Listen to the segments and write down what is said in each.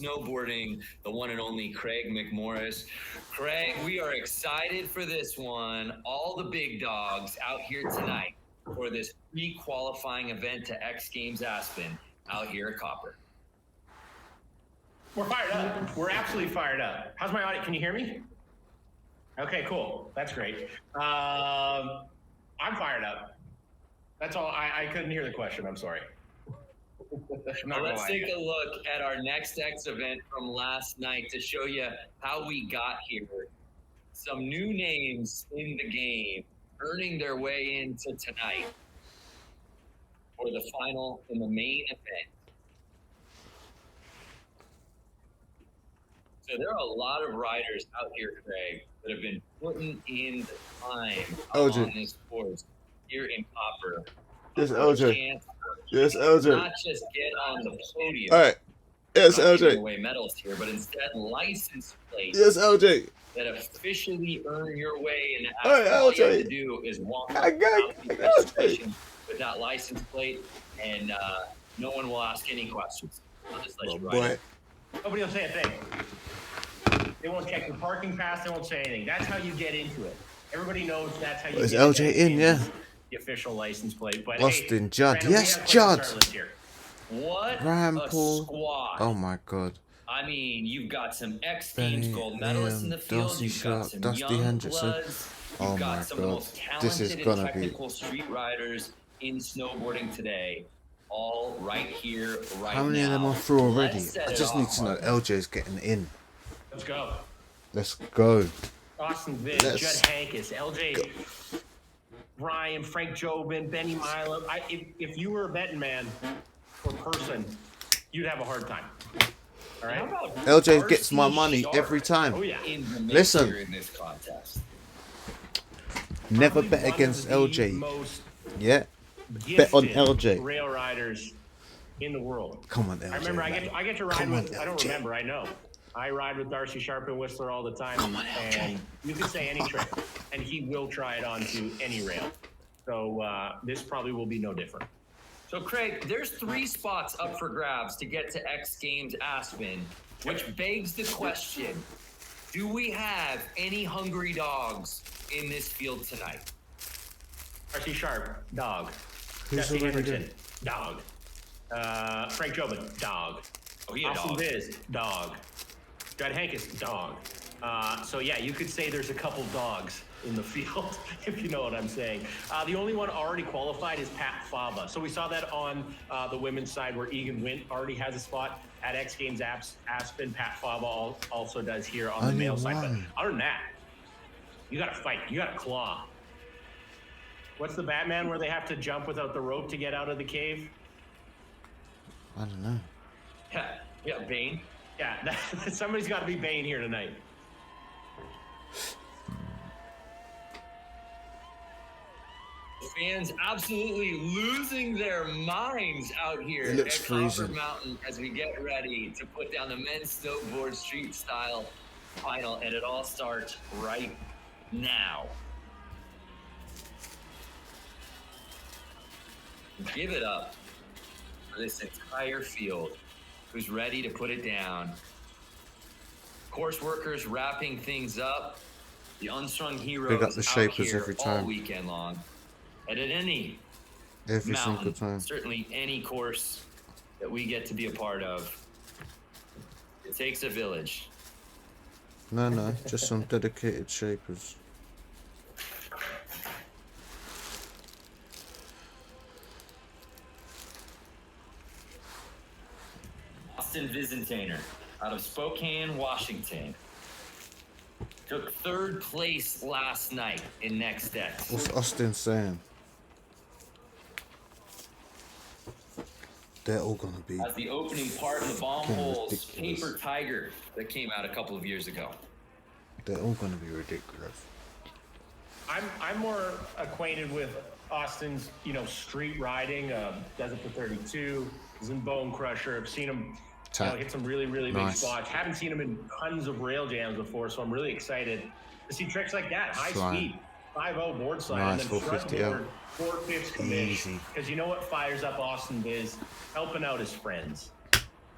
snowboarding, the one and only Craig McMorris. Craig, we are excited for this one. All the big dogs out here tonight for this pre-qualifying event to X Games Aspen out here at Copper. We're fired up. We're absolutely fired up. How's my audio? Can you hear me? Okay, cool. That's great. I'm fired up. That's all. I couldn't hear the question. I'm sorry. Now let's take a look at our next X event from last night to show you how we got here. Some new names in the game earning their way into tonight for the final in the main event. So there are a lot of riders out here, Craig, that have been putting in the time on this course here in Copper. Yes, LJ. Yes, LJ. Not just get on the podium. All right. Yes, not LJ. giving away medals here, but instead license plates. Yes, LJ. That officially earn your way in. All right, all you LJ. have to do is walk I got the LJ. registration with that license plate, and no one will ask any questions. I'll just let you ride. Nobody will say a thing. They won't check your parking pass. They won't say anything. That's how you get into it. Everybody knows that's how you Is get LJ in? Yeah. The official license plate. But Austin, hey, Judd. Brandon, Yes, we have Judd. quite a start list here. What Rampal. a squad. Oh my God. I mean, you've got some X Benny, Games gold medalists in the field. Darcy You've got Sharpe, some Dusty young Henricksen. bloods. You've Oh got my some of the God. most This is talented gonna and be. technical street riders in snowboarding today. All right here, right now. How many of them are through already? Let's set I it just need off, to know Mark. LJ's getting in. Let's go. Let's go. Austin Viz, Let's Judd Henkes, LJ, Brian, Frank Jobin, Benny Milam. If you were a betting man or person, you'd have a hard time. All right. How about LJ gets Darcy my money Sharpe every time. Oh yeah. in the mix Listen. here in this contest? Never Probably bet one against of the LJ. most Yeah. Bet on gifted LJ. rail riders in the world. Come on, LJ. I remember man. I get to ride Come on, with. I don't LJ. remember. I know. I ride with Darcy Sharpe and Whistler all the time. Come on, LJ. And you can say any trick, and he will try it onto any rail. So this probably will be no different. So, Craig, there's 3 spots up for grabs to get to X Games Aspen, which begs the question, do we have any hungry dogs in this field tonight? Darcy Sharpe, dog. Who's Jesse already Henricksen, dog. Frank Jobin, dog. Oh, he a Austin dog. Viz, dog. Judd Henkes, dog. So yeah, you could say there's a couple dogs in the field, if you know what I'm saying. The only one already qualified is Pat Fava. So we saw that on the women's side where Egan Wint already has a spot at X Games Aspen. Pat Fava also does here on the male side. But other than that, you got to fight. You got to claw. What's the Batman where they have to jump without the rope to get out of the cave? I don't know. Yeah, Bane. Yeah, somebody's got to be Bane here tonight. Fans absolutely losing their minds out here It at looks Copper freezing. Mountain as we get ready to put down the men's snowboard street style final, and it all starts right now. Give it up for this entire field who's ready to put it down. Course workers wrapping things up. The unsung heroes Big up the out shapers here every all time. weekend long. And at any Every mountain, single time. certainly any course that we get to be a part of, it takes a village. No, just some dedicated shapers. Austin Visintainer out of Spokane, Washington. Took 3rd place last night in Next X. What's Austin saying? They're all gonna be. As the opening part of the Bomb Fucking Holes ridiculous. Paper Tiger that came out a couple of years ago. They're all gonna be ridiculous. I'm more acquainted with Austin's, street riding. Does it for 32. He's in Bone Crusher. I've seen him hit some really, really big Nice. spots. Haven't seen him in tons of rail jams before, so I'm really excited to see tricks like that. High Flying. speed, 5.0 board slide, Nice, and then front 450 out. board, 4/5 commit. Easy. Because you know what fires up Austin is helping out his friends.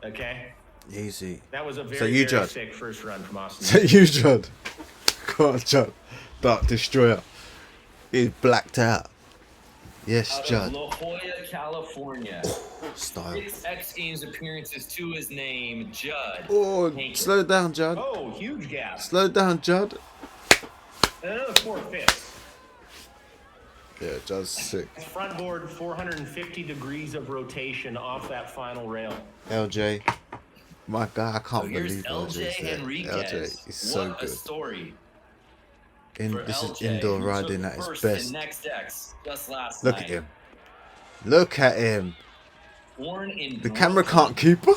Okay? Easy. That was a So very, you, very Judd. sick first run from Austin. So you, Judd. Come on, Judd. Dark Destroyer. He's blacked out. Yes, Out Judd. of La Jolla, California. Style. 6 X Games appearances to his name, Judd. Oh, Henkes. slow down, Judd. Oh, huge gap. Slow down, Judd. And another 4/5. Yeah, Judd's sick. Front board, 450 degrees of rotation off that final rail. LJ. My God, I can't So here's believe LJ LJ's there. Henriquez. LJ is so What a good. story. This is LJ, indoor who riding took at its first best. in Next X just last Look night. at him. Look at him. Born in The camera can't keep up.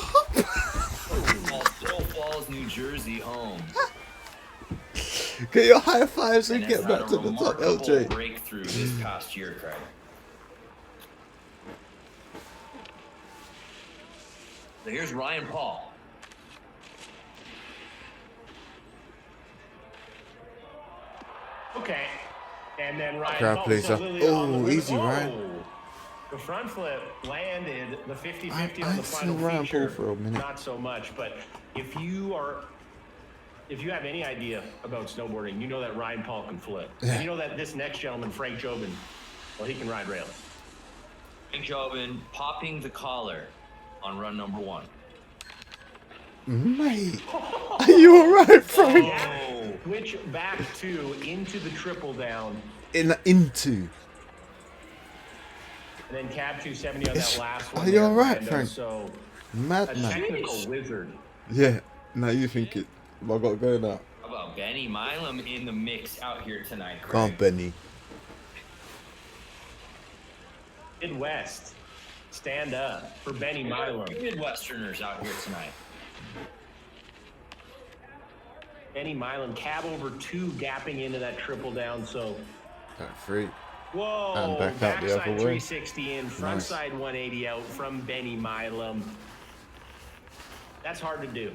Still Falls, New Jersey home. Get your high fives and And has get had back a to the top, remarkable LJ. breakthrough this past year, Craig. So here's Ryan Paul. Okay. And then Ryan Crowd Paul, pleaser. so Lily on the Oh, limit. easy, Ryan. Oh, the front flip landed the 50-50 I on the ain't final seen Ryan feature. Paul for a minute. Not so much, but if you have any idea about snowboarding, you know that Ryan Paul can flip. Yeah. And you know that this next gentleman, Frank Jobin, well, he can ride rail. And Jobin popping the collar on run number 1. Mate, are you alright, Frank? Oh, Switch back into the triple down, Into. and then cab 270 on that last one. Are you there, alright, Brando. Frank? So a Madman. technical wizard. Yeah, now you think it. I got to go now. how about Benny Milam in the mix out here tonight, Craig? Come on, Benny. Midwest, stand up for Benny We got Milam. two Midwesterners out here tonight. Benny Milam, cab over 2, gapping into that triple down. So, That free. whoa, And back out the backside other way. 360 in, front Nice. side 180 out from Benny Milam. That's hard to do.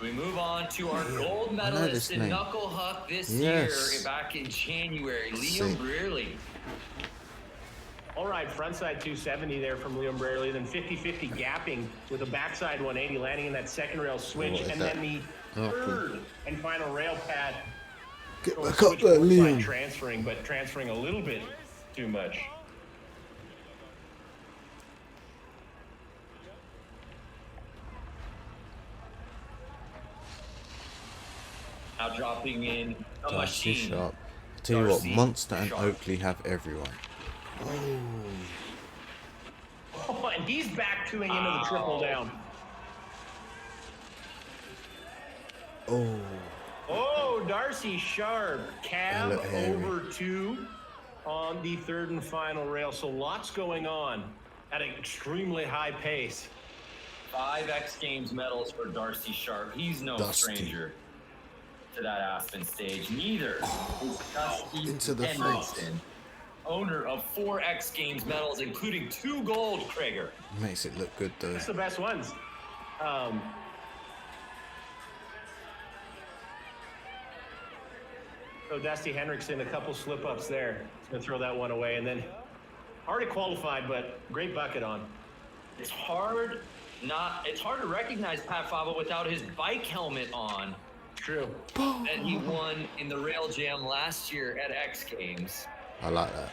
We move on to our gold I know medalist this in name. Knuckle Huck this Yes. year back in January, See. Liam Brearley. All right, frontside 270 there from Liam Braley, then 50-50 gapping with a backside 180, landing in that second rail switch, What is and that? then the Oh, third and final rail pad. Get So back up switch there, board side Liam. transferring, but transferring a little bit too much. Now dropping in a Darcy machine. Sharpe. Tell you what, Darcy Monster and Sharpe. Oakley have everyone. Oh, and he's back twoing into the triple down. Oh, Oh, Darcy Sharpe, cab Look, Harry. over 2 on the third and final rail. So lots going on at an extremely high pace. 5 X Games medals for Darcy Sharpe. He's no Dusty. stranger to that Aspen stage. Neither is Dusty into the Henricksen, owner of 4 X Games medals, including 2 gold, Krager. makes it look good though. That's the best ones. So Dusty Henricksen, a couple slip-ups there. He's going to throw that one away. And then already qualified, but great bucket on. It's hard to recognize Pat Fava without his bike helmet on True. that he won in the Rail Jam last year at X Games. I like that.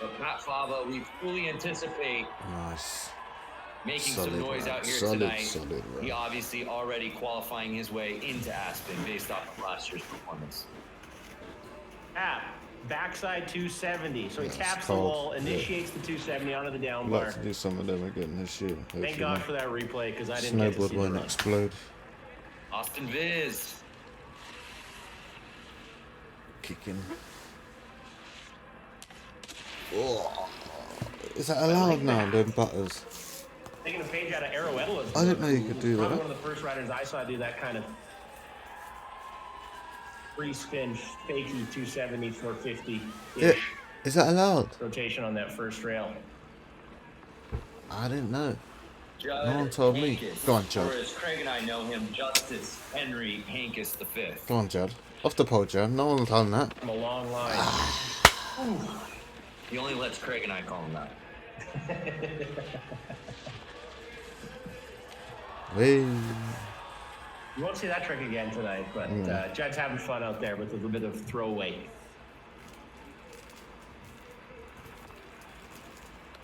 But Pat Fava, we fully anticipate Nice. making Solid some noise run. out here Solid, tonight. solid run. He obviously already qualifying his way into Aspen based off of last year's performance. Tap, backside 270. So he That's taps the cold, wall, yeah. initiates the 270 onto the down I'd bar. like to do some of them again this year. Thank hopefully God my for that replay because I didn't get to snowboard see the won't run. explode. Austin Viz. Kicking. Oh, is that allowed now, them butters? Taking a page out of Arrow Edela's. I didn't know you could do Probably that. one of the first riders I saw do that kind of free spin, fakey 270, 450 Yeah, ish is that allowed? rotation on that first rail. I didn't know. Judd No one told me. Henkes, Go on, Judd. Or as Craig and I know him, Justice Henry Henkes V. Go on, Judd. Off the pole, Judd. No one's done that. From a long line. He only lets Craig and I call him that. Whee. You won't see that trick again tonight, but Judd's having fun out there with a little bit of throwaway.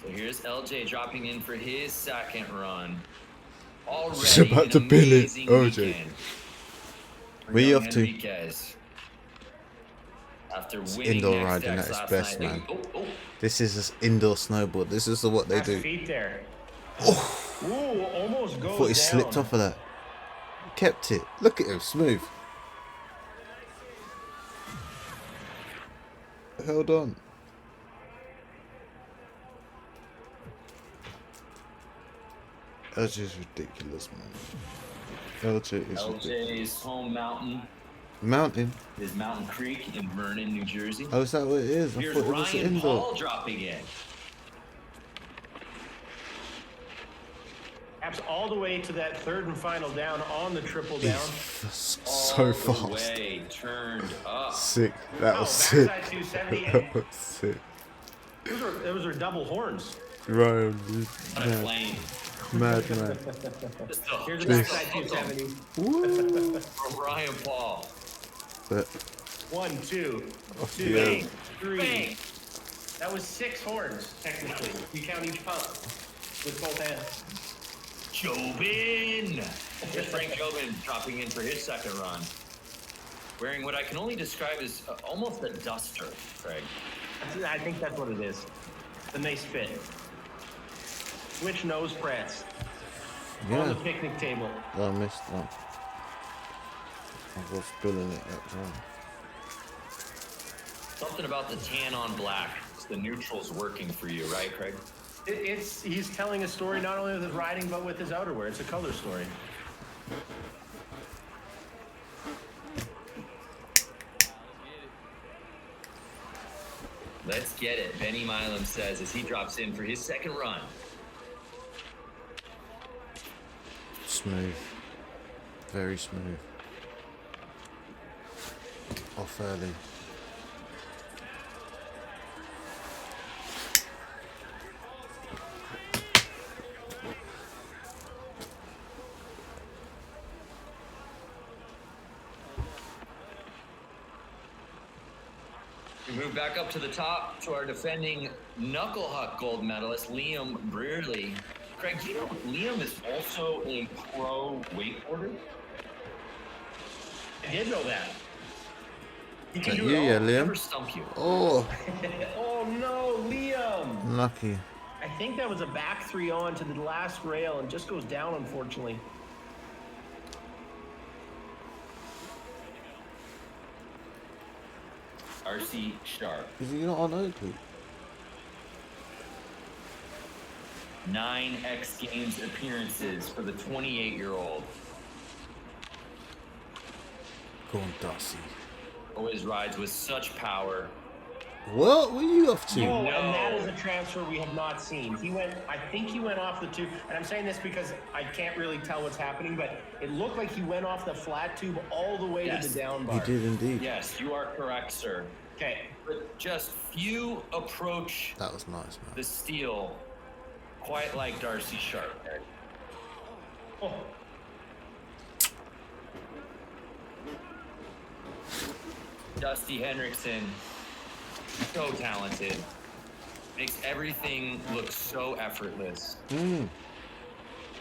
So here's LJ dropping in for his second run. Already He's about to bill it, LJ. Where you off to? Henriquez. After winning Indoor next riding decks at its last best, night. man. Oh. This is just indoor snowboard. This is what they Nice do. feet there. Oh, Ooh, almost goes I thought he down. slipped off of that. Kept it. Look at him, smooth. Held on. LJ is ridiculous, man. LJ is ridiculous. LJ's home mountain Mountain? is Mountain Creek in Vernon, New Jersey. Oh, is that what it is? I Here's thought it was Ryan indoor. Paul dropping in. Perhaps all the way to that third and final down on the triple down. So All fast. the way turned up. Sick. That Oh, was sick. backside 270. That was sick. Those are double horns. Ryan, What a plane. mad, man. Just a Here's a Yes. backside 270. Woo. from Ryan Paul. But 1, 2, off 2, the end. 3. Bang. That was 6 horns, technically. You count each pump with both hands. Jobin! Here's Frank Jobin dropping in for his second run. Wearing what I can only describe as almost a duster, Craig. I think that's what it is. The nice fit. Switch nose press on the Yeah. picnic table. Oh, I missed that. I was spilling it that time. Something about the tan on black. It's the neutrals working for you, right, Craig? He's telling a story not only with his riding but with his outerwear. It's a color story. Let's get it, Benny Milam says as he drops in for his second run. Smooth. Very smooth. Off early. We move back up to the top to our defending Knucklehuck gold medalist, Liam Brearley. Craig, do you know Liam is also a pro wakeboarder? I did know that. He Is can that do you, it all. yeah, Never Liam? stump you. Oh, Oh no, Liam! lucky. I think that was a back 3 on to the last rail and just goes down, unfortunately. Darcy Sharpe. Is he not on Oakley? 9 X Games appearances for the 28-year-old. Go on, Darcy. Always rides with such power. What were you off to? Oh, No. and that is a transfer we have not seen. I think he went off the tube, and I'm saying this because I can't really tell what's happening, but it looked like he went off the flat tube all the way Yes. to the down He bar. did indeed. Yes, you are correct, sir. Okay. But just few approach That was nice, the man. steel quite like Darcy Sharpe. Oh, Dusty Henricksen, so talented. Makes everything look so effortless.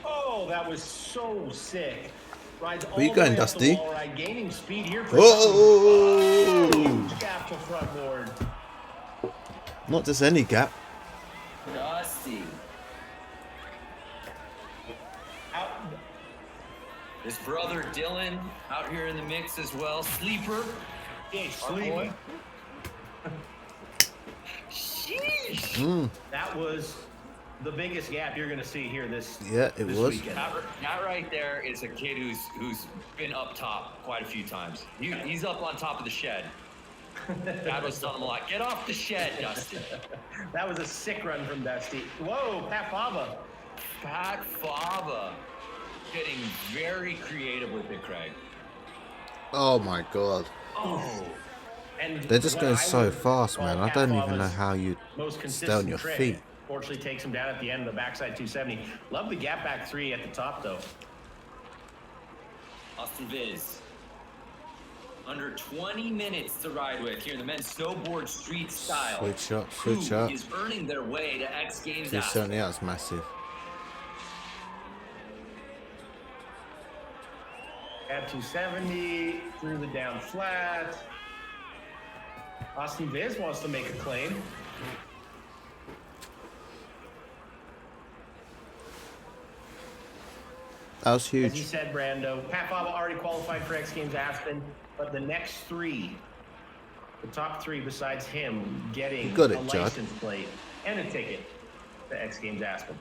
oh, that was so sick. Rides all Where you the going, way up Dusty? the wall ride, gaining speed here. For Oh! huge gap to front board. Not just any gap. Dusty. Out. His brother Dylan out here in the mix as well. Sleeper. Hey, Our boy. sleeping. Sheesh. That was the biggest gap you're going to see here this Yeah, it this was. weekend. That right there is a kid who's been up top quite a few times. He's up on top of the shed. Dad was telling him a lot. Get off the shed, Dusty. That was a sick run from Dusty. Whoa, Pat Fava. Pat Fava getting very creative with it, Craig. Oh my god. Oh, And They're just what going I so would fast, call man. I Pat don't even know Fava's how you most stay consistent on your trick feet. Fortunately, takes him down at the end of the backside 270. Love the gap back 3 at the top, though. Austin Viz. Under 20 minutes to ride with here in the men's snowboard street style. Switch up, Who switch up. is earning their way to X Games Aspen. 270, that's massive. At 270, through the down flat. Austin Viz wants to make a claim. That was As you huge. said, Brando, Pat Fava already qualified for X Games Aspen, but the next 3, the top 3 besides him, getting You got it, a Judd. license plate and a ticket to X Games Aspen.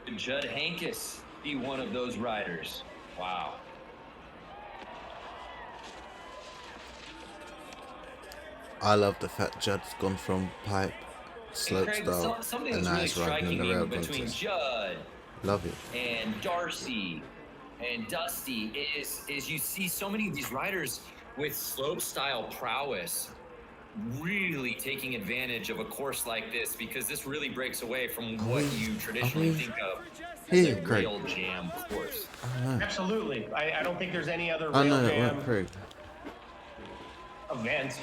Could Judd Henkes be one of those riders? Wow. I love the fact Judd's gone from pipe, slope Craig, style, something and that's now really he's riding in striking the me rail between contest. Judd Love it. and Darcy and Dusty is you see so many of these riders with slope style prowess really taking advantage of a course like this, because this really breaks away from what you traditionally think of as a Here, Craig. rail jam course. Absolutely. I don't think there's any other I rail know it jam won't Craig. event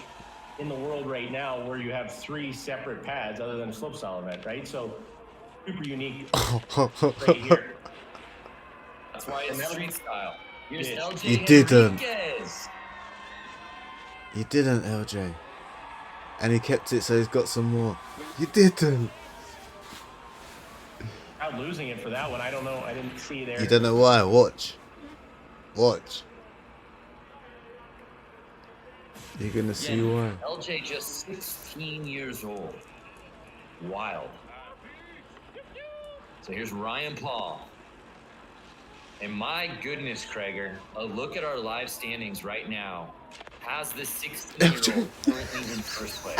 in the world right now where you have 3 separate pads other than a slopestyle event, right? So super unique right here. That's why it's street style. Here's Yes. LJ You didn't. Henriquez. You didn't, LJ. And he kept it, so he's got some more. You didn't. Out losing it for that one. I don't know. I didn't see there. You don't know why. Watch. Watch. You're gonna see why. LJ just 16 years old. Wild. So here's Ryan Paul. And my goodness, Krager, a look at our live standings right now has the 16-year-old currently in first place.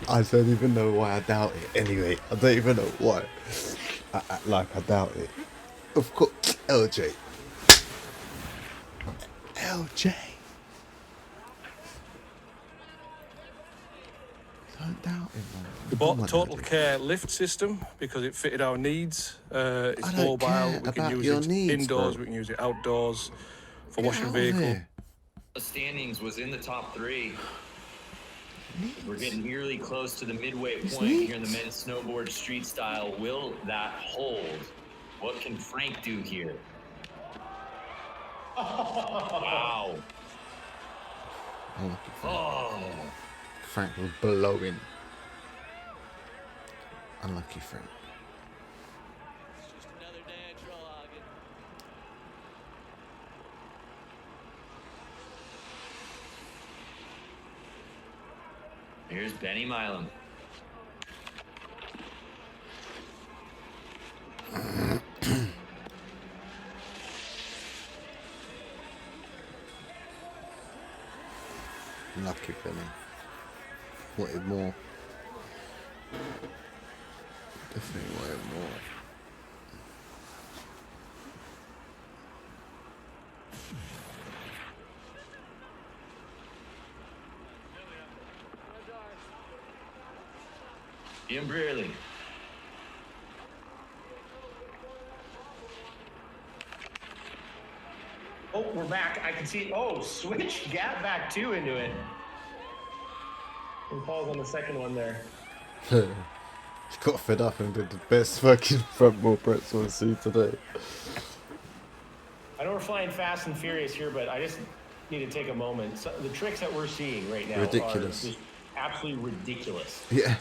I don't even know why I doubt it. Anyway, I don't even know why. I doubt it. Of course, LJ. LJ. Don't doubt it, man. We bought Come the on, Total LJ. Care lift system because it fitted our needs. It's I don't mobile. care We can about use your it needs, indoors. bro. We can use it outdoors for Get washing out of vehicle. here. The standings was in the top 3. We're getting eerily close to the midway point here in the men's snowboard street style. Will that hold? What can Frank do here? Wow. Unlucky Frank. Oh. Frank was blowing. Unlucky Frank. Here's Benny Milam. Lucky Benny. Wanted more. Definitely wanted more. Ian Brearley. Oh, we're back. I can see. Oh, switch gap back 2 into it. And Paul's on the second one there. He got fed up and did the best fucking front wheel pretzel I've seen today. I know we're flying fast and furious here, but I just need to take a moment. So the tricks that we're seeing right now Ridiculous. are just absolutely ridiculous. Yeah.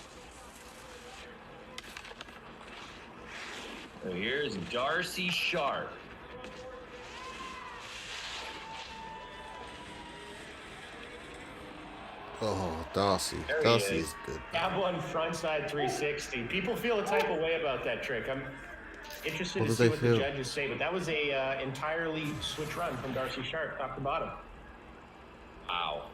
So here's Darcy Sharpe. Oh, Darcy. There he Darcy is. is good. Tab 1 frontside 360. People feel a type of way about that trick. I'm interested What to do see they what feel? the judges say, but that was a entirely switch run from Darcy Sharpe, top to bottom. Wow.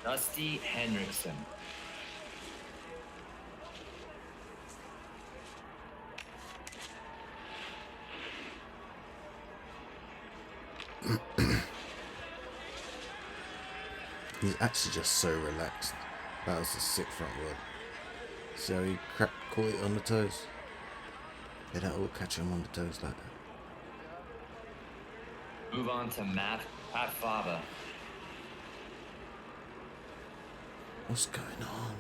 Dusty Henricksen. He's actually just so relaxed. That was a sick front word. See how he caught it on the toes? They don't all catch him on the toes like that. Move on to Pat Fava. What's going on?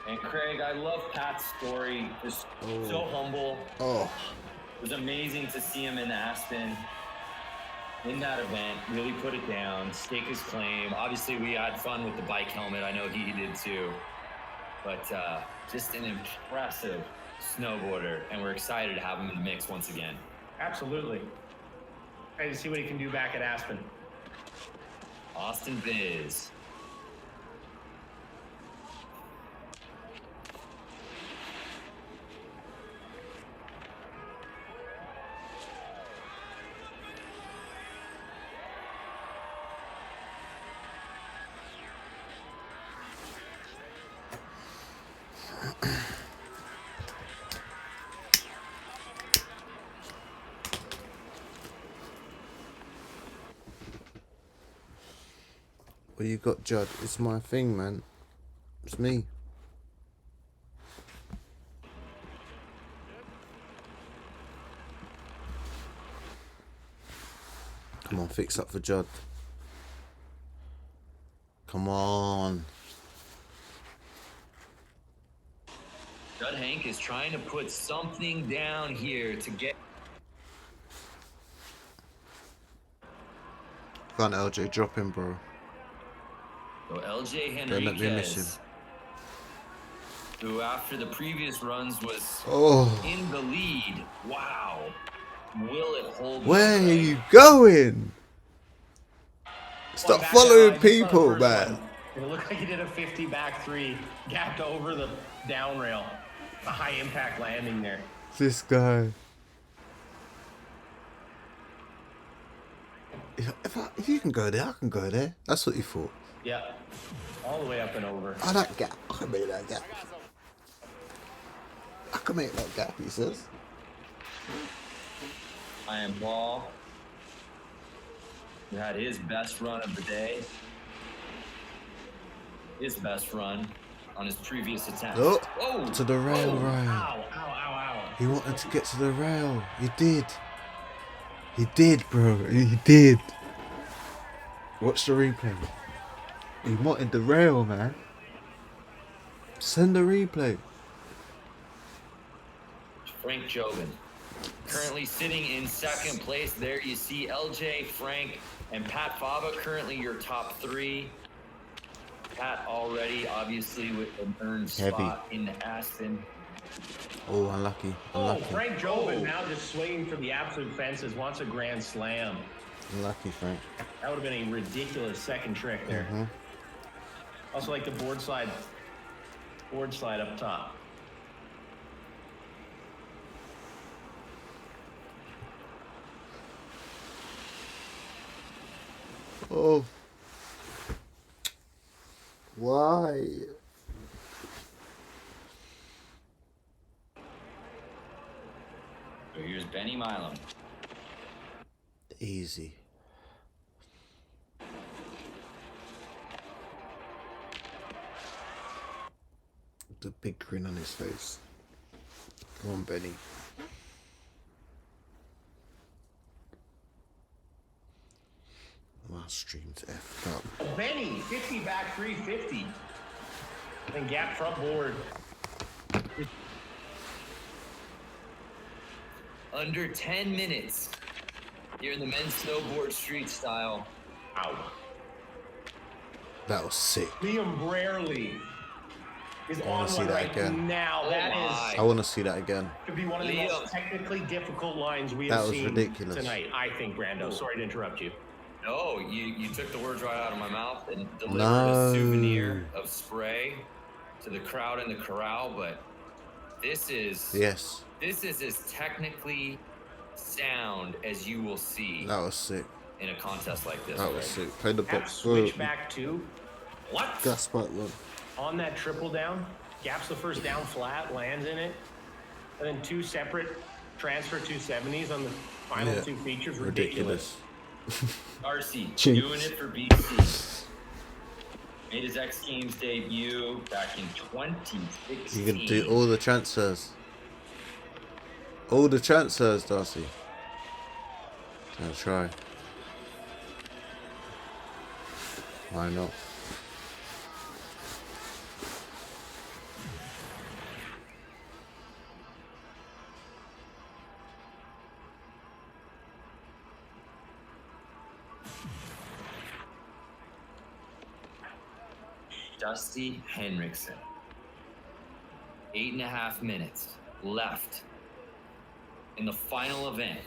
And Craig, I love Pat's story. Just so humble. Oh. It was amazing to see him in Aspen. In that event, really put it down, stake his claim. Obviously, we had fun with the bike helmet. I know he did too. But just an impressive snowboarder, and we're excited to have him in the mix once again. Absolutely. Ready to see what he can do back at Aspen. Austin Biz. What you got, Judd? It's my thing, man. It's me. Come on, fix up for Judd. Come on. Judd Henkes is trying to put something down here to get. Can't LJ drop him, bro. So LJ Don't let me miss him. Henriquez, who after the previous runs was in the lead. Wow. Will it hold? Where are you going? Stop following people, man. It looked like he did a 50 back three, gapped over the down rail. A high impact landing there. This guy. If you can go there, I can go there. That's what you thought. Yeah. All the way up and over. Oh, that gap. I can make that gap. I can make that gap, he says. Iron Ball, who had his best run of the day. His best run on his previous attempt. Oh, to the rail, Ryan. Ow, ow, ow, ow. He wanted to get to the rail. He did. He did, bro. He did. Watch the replay. He wanted the rail, man. Send the replay. Frank Jobin, currently sitting in second place. There you see LJ, Frank, and Pat Fava, currently your top three. Pat already, obviously, with an earned spot in Aspen. Oh, unlucky. Unlucky. Frank Jobin now just swinging for the absolute fences, wants a grand slam. Unlucky, Frank. That would have been a ridiculous second trick there. Also like the board slide up top. Oh. Why? So here's Benny Milam. Easy. The big grin on his face. Come on, Benny. My stream's effed up. Benny, 50 back 350. Then gap front board. Under 10 minutes here in the men's snowboard street style. Ow. That was sick. Liam Brarely is I wanna on see one that right again. now. That is I want to see that again. could be one of the Liam. most technically difficult lines we That have was seen ridiculous. tonight. I think, Brando. Sorry to interrupt you. No, you took the words right out of my mouth and delivered No. a souvenir of spray to the crowd in the corral, but this is Yes, this is as technically sound as you will see that was sick. in a contest like this. That was Greg. sick. Play the Gap box. switch back two. What? Gas pipe one. On that triple down, gaps the first down flat, lands in it, and then two separate transfer 270s on the final two features. Ridiculous. Darcy Jinx. doing it for BC. Made his X Games debut back in 2016. You can do all the transfers. All the transfers, Darcy. I'll try. Why not? Dusty Henricksen. 8.5 minutes left in the final event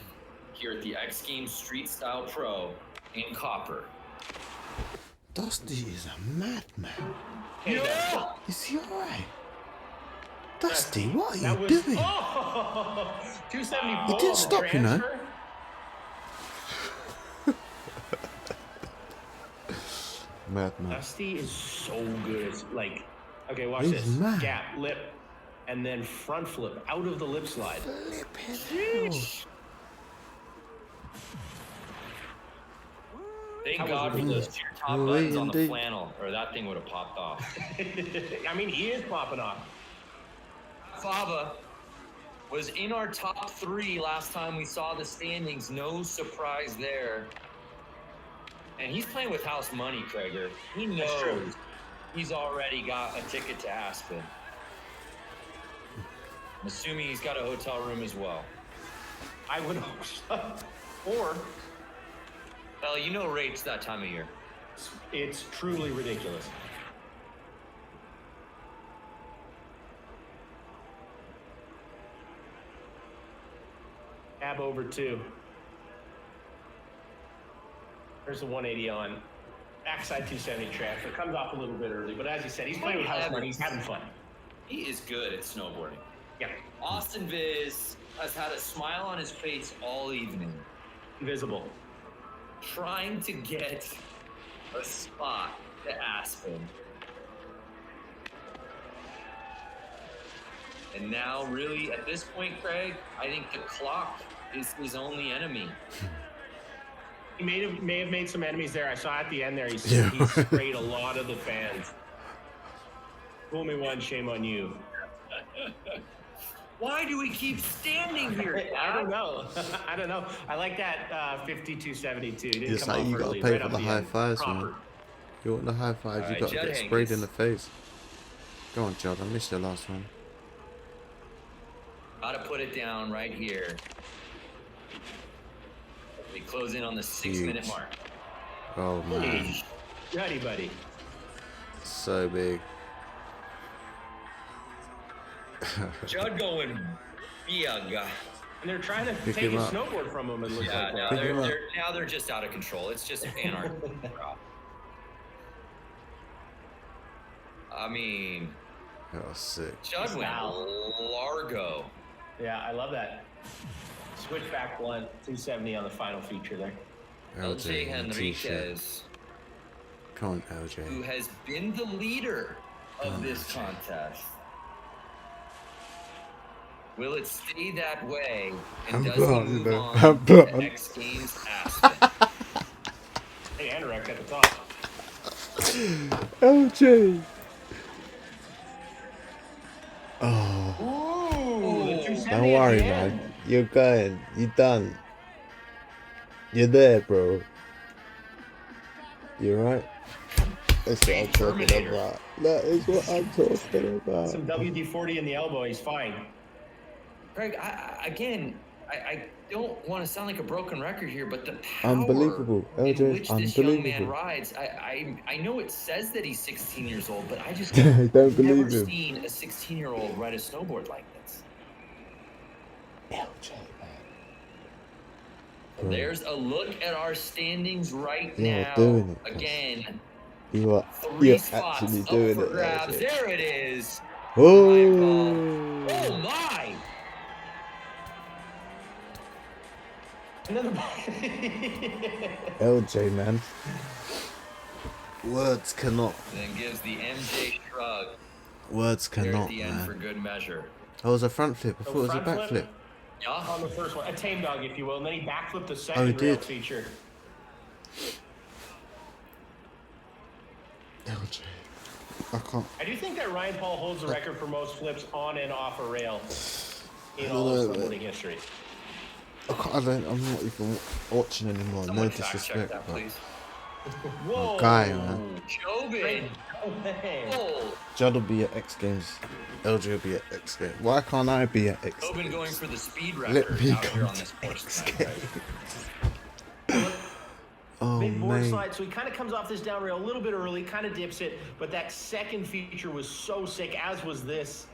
here at the X Games Street Style Pro in Copper. Dusty is a madman. Yeah! Is he alright? Dusty, what are That you was doing? 274. He didn't stop, you know. transfer. Madman. Dusty is so good. It's like, okay, watch He's this. mad. Gap, lip, and then front flip out of the lip slide. Thank That God was for a- those two top Oh, buttons on the indeed. flannel, or that thing would have popped off. I mean, he is popping off. Fava was in our top 3 last time we saw the standings. No surprise there. And he's playing with house money, Krager. He true. knows he's already got a ticket to Aspen. I'm assuming he's got a hotel room as well. I would hope so. Or Hell, you know rates that time of year. it's truly ridiculous. Tab over 2. There's the 180 on. Backside 270 transfer. Comes off a little bit early, but as you said, he's playing with house money. He's having fun. He is good at snowboarding. Yeah. Austin Viz has had a smile on his face all evening, Invisible. trying to get a spot to Aspen. And now, really, at this point, Craig, I think the clock is his only enemy. He may have made some enemies there. I saw at the end there, he Yeah. sprayed a lot of the fans. Fool me once, shame on you. Why do we keep standing here? I don't know. I don't know. I like that 52-72. Didn't It's come like off you gotta early, pay right for off the high end. fives, Proper. man. You want the high fives, you Alright, gotta Judd get sprayed Henkes. in the face. Go on, Judd. I missed your last one. Gotta put it down right here. We close in on the 6-minute Huge. mark. Oh man, Hey, Juddy, buddy. so big. Judd going big. And they're trying to Pick take him his up. snowboard from him, it looks Yeah, like. now Pick him up. they're just out of control. It's just anarchy. I mean, That was sick. Judd went largo. Yeah, I love that. Switchback blunt, 270 on the final feature there. LJ in a t-shirt. Henriquez, Come on, who LJ. has been the leader of this contest. Will it stay that way? And I'm does blonde, he move you know. on I'm to blonde. X Games Aspen? Hey, Henrick at the top. LJ. Oh, Ooh, the 270 don't at worry, the man. end. You're going. You're done. You're there, bro. You're right. That's what I'm talking Terminator. about. That is what I'm talking about. Some WD-40 in the elbow, he's fine. Craig, I don't want to sound like a broken record here, but the power Unbelievable. LJ, in which this young man unbelievable. rides, I know it says that he's 16 years old, but I just I I've don't never believe him. seen a 16-year-old ride a snowboard like this. LJ, man. There's a look at our standings right You're now. doing it, Gus. Again, You are. 3 You're spots actually up doing for it, grabs. LJ. There it is. Oh. Oh my! Another LJ, man. Words cannot. Then gives the MJ shrug Words there at cannot, the end for man. good measure. Oh, it was a front flip. I thought it was a back front flip. Yeah. on the first one, a tame dog, if you will, and then he backflipped the he second rail did. feature. LJ. I can't. I do think that Ryan Paul holds the record for most flips on and off a rail in I all of don't know, snowboarding history. I'm not even watching anymore. Someone No fact check disrespect. that, But please. Whoa! my guy, man. Jobin. Oh. Judd will be at X Games. LJ will be at X Games. Why can't I be at X Jobin Games? going for the speed Let record me out here go on this to course X tonight. Games. Oh, Big board mate. slide, so he kind of comes off this down rail a little bit early, kind of dips it, but that second feature was so sick, as was this.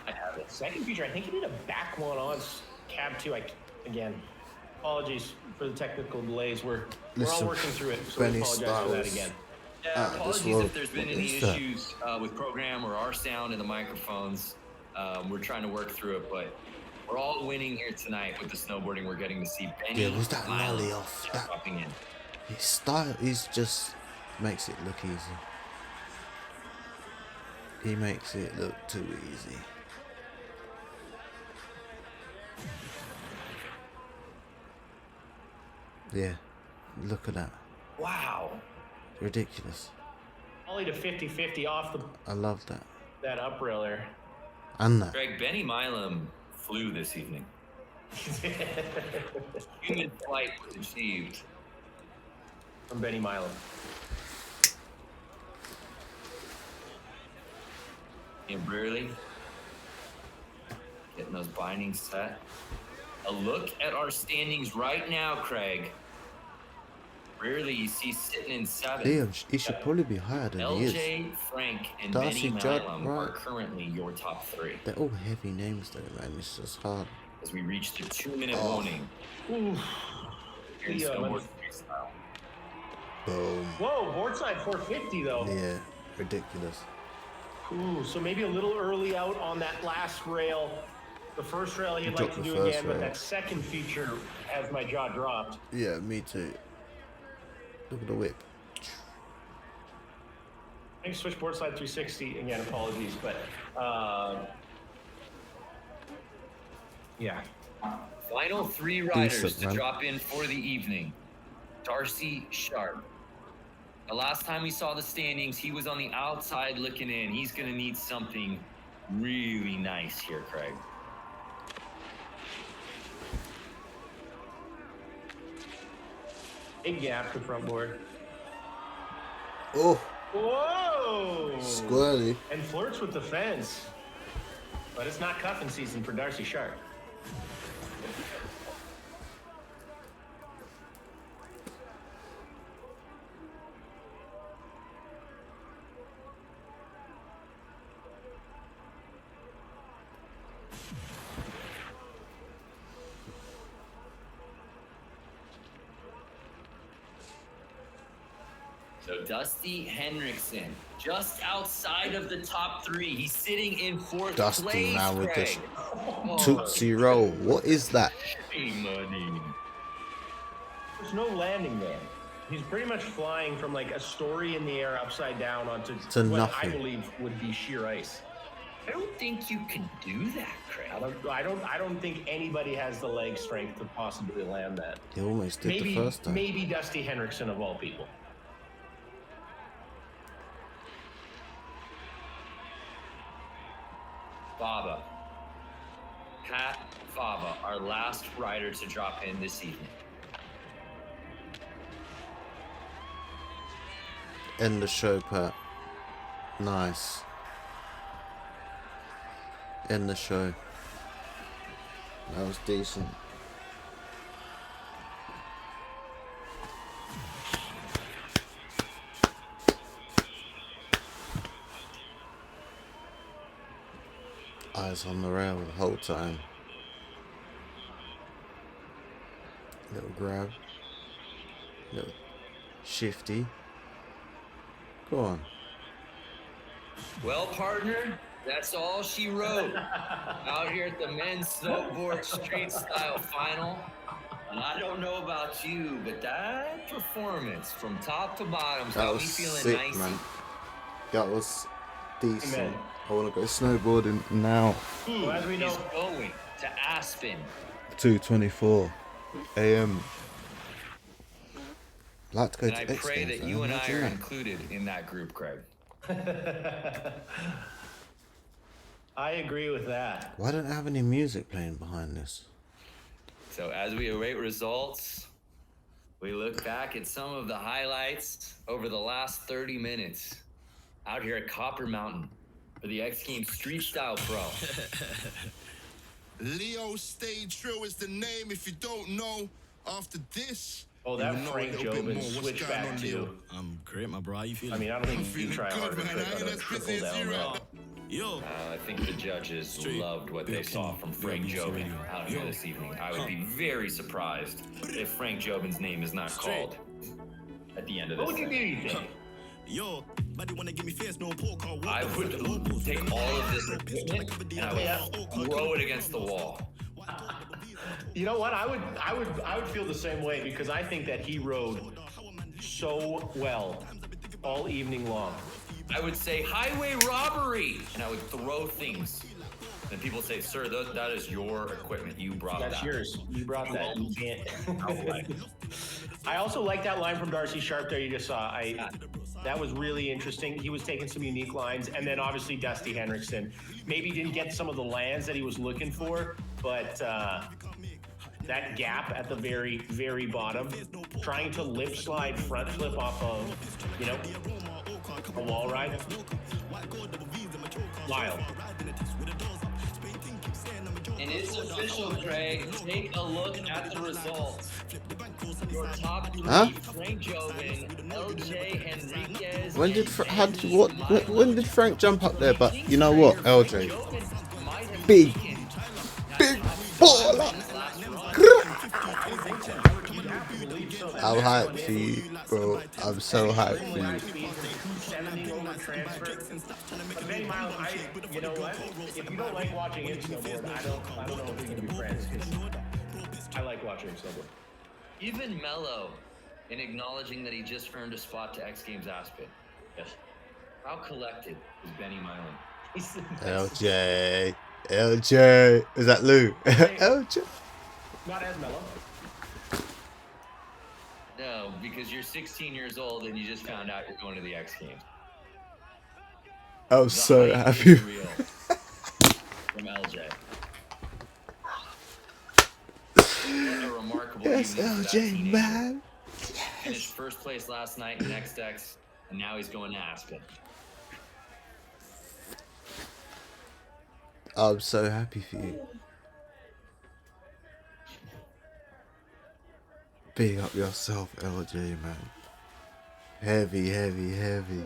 I have it. Second feature, I think he did a back one on cab two. Again, apologies for the technical delays. We're all Listen, working through it, so Benny we apologize for that Styles. again. Yeah, this apologies world- if there's been what any is that? issues with program or our sound in the microphones. We're trying to work through it, but we're all winning here tonight with the snowboarding. We're getting to see Benny. Yeah, was that Milam nollie off? just That- dropping in. His style, he's just makes it look easy. He makes it look too easy. Yeah, look at that. Wow. Ridiculous. Ollie to 50-50 off I love that. that up rail there. And that. Greg, Benny Milam flew this evening. Human flight was achieved. From Benny Milam. And Brearley getting those bindings set. A look at our standings right now, Craig. Brearley, you see sitting in 7th. Damn, he should probably be higher than he is. LJ, Frank, and Darcy, Benny Judd, Milam are right. currently your top 3 They're all heavy names though, man. It's just hard. as we reach the 2-minute Oh. warning Ooh. here in Yeah, snowboard man. freestyle. Boom. Whoa, board side 450 though. Yeah, ridiculous. Ooh, so maybe a little early out on that last rail. The first rail he'd like Dropped to the do first again, but rail. that second feature has my jaw dropped. Yeah, me too. Look at the whip. I think switch board slide 360 again. Apologies, but yeah. Final 3 riders Decent, to man. drop in for the evening. Darcy Sharpe. The last time we saw the standings, he was on the outside looking in. He's going to need something really nice here, Craig. Big gap to front board. Oh, Whoa! squirrely. And flirts with the fence. But it's not cuffing season for Darcy Sharpe. So Dusty Henricksen, just outside of the top 3. He's sitting in 4th Dusty place, now with this Craig. Oh, Tootsie Roll. What is that? hey, money. There's no landing there. He's pretty much flying from like a story in the air upside down onto To what nothing. I believe would be sheer ice. I don't think you can do that, Craig. I don't think anybody has the leg strength to possibly land that. He almost did the first time. Maybe Dusty Henricksen of all people. Fava. Pat Fava, our last rider to drop in this evening. End the show, Pat. Nice. End the show. That was decent. Eyes on the rail the whole time. Little grab. Little shifty. Go on. Well, partner, that's all she wrote out here at the men's snowboard street style final. And I don't know about you, but that performance from top to bottom That got me was feeling sick, nice. man. That was decent. Amen. I want to go snowboarding now. So as we know, He's going to Aspen. 2:24 a.m. I'd like to go And to I X pray Games, that you and I imagine are that. included in that group, Craig. I agree with that. Why don't I have any music playing behind this? So as we await results, we look back at some of the highlights over the last 30 minutes out here at Copper Mountain for the X Games Street Style Pro. Leo Stay True is the name if you don't know. After this, Oh, you that will know Frank a little bit Jobin more what's switch going back on, to. Leo. I'm great, my bro. How you feeling? I mean, I don't think you feeling try good, harder to man. click I on ain't a as triple busy as you down right low. now. Yo. I think the judges Straight. loved what they Bill saw King. from Bill Frank King Jobin Radio. out here Yo. this evening. I would be very surprised if Frank Jobin's name is not Straight. called at the end of this What would thing. you think? Yo, buddy wanna give me face, no pork. I would take all of this equipment and I would throw it against the wall. You know what? I would feel the same way because I think that he rode so well all evening long. I would say highway robbery, and I would throw things. And people say, "Sir, that is your equipment. You brought That's that." yours. You brought that. You can't. Outright. I also like that line from Darcy Sharpe there you just saw. That was really interesting. He was taking some unique lines, and then obviously Dusty Henricksen maybe didn't get some of the lands that he was looking for, but that gap at the very, very bottom, trying to lip slide front flip off of, you know, a wall ride. Wild. And it's official, Craig. Take a look at the results. Your top three: Huh? Frank Jobin, LJ Henriquez. When did and how did what Milam. when did Frank jump up there? But you know what, Frank LJ, Jobin might have big, taken big that baller. last run. I'm hyped for you, bro. I'm so hyped for you. 270 over transfer. But Benny Milam, you know what? If you don't like watching him snowboard, I don't know if we can be friends. 'Cause I like watching him snowboard. Even Mello, in acknowledging that he just earned a spot to X Games Aspen. Yes. How collected is Benny Milam? He's the best. LJ, is that Lou? LJ. Not as mellow. No, because you're 16 years old and you just found out you're going to the X Games. I'm The so hype happy. is real from LJ. What a remarkable Yes, evening for that LJ, teenager. man. Finished first place last night in XX, and now he's going to Aspen. I'm so happy for you. Big up yourself, LJ, man. Heavy, heavy, heavy.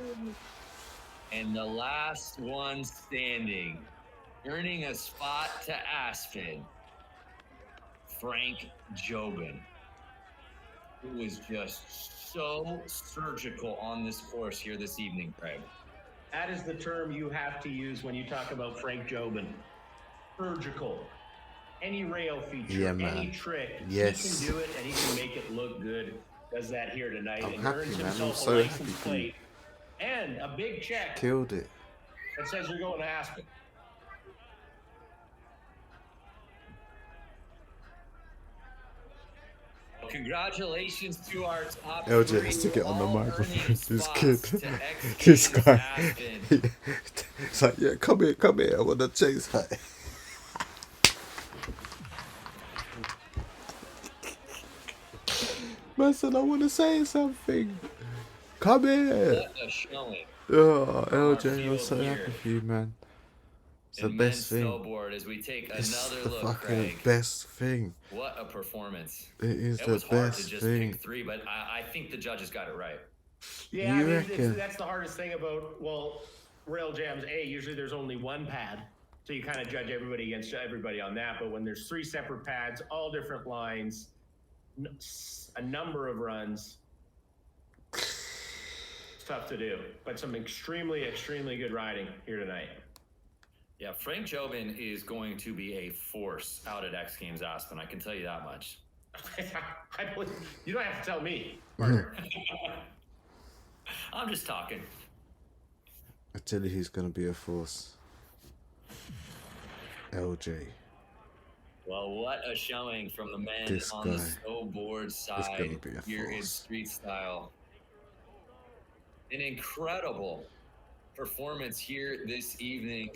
And the last one standing, earning a spot to Aspen, Frank Jobin, who was just so surgical on this course here this evening, Craig. That is the term you have to use when you talk about Frank Jobin. Surgical. Any rail feature, Yeah, man. any trick, Yes. he can do it and he can make it look good. Does that here tonight I'm and happy, earns man. I'm himself so a happy license for you. plate and a big check Killed it. that says you're going to Aspen. Congratulations to our top LJ three. has to get on the all microphone. earning This spots kid. to X This Games guy. Aspen. It's like, yeah, come here. I want to chase her. Man said, I want to say something. Come here. What a showing. Oh, LJ, I'm field so here. happy for you, man. It's the in best men's thing. snowboard as we take It's another the look, fucking Craig. best thing. What a performance. It is It the was hard to best just thing. pick three, but I think the judges got it right. Yeah, You I mean, reckon? that's the hardest thing about, well, rail jams. Usually there's only one pad. So you kind of judge everybody against everybody on that. But when there's three separate pads, all different lines, a number of runs, it's tough to do. But some extremely, extremely good riding here tonight. Yeah, Frank Jobin is going to be a force out at X Games Aspen. I can tell you that much. You don't have to tell me. I'm just talking. I tell you, he's gonna be a force. LJ. Well, what a showing from the men This on the guy. snowboard It's side gonna be a here in farce. street style. An incredible performance here this evening.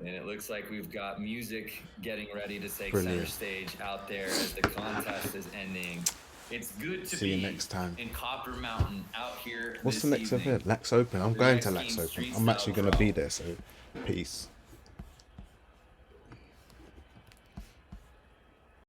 And it looks like we've got music getting ready to take center Brilliant. stage out there as the contest is ending. It's good to See you be next time. in Copper Mountain out here What's this the next evening. event? Lax Open. I'm For going X to Lax Games Open. Street I'm actually Style going to Pro. be there, so peace.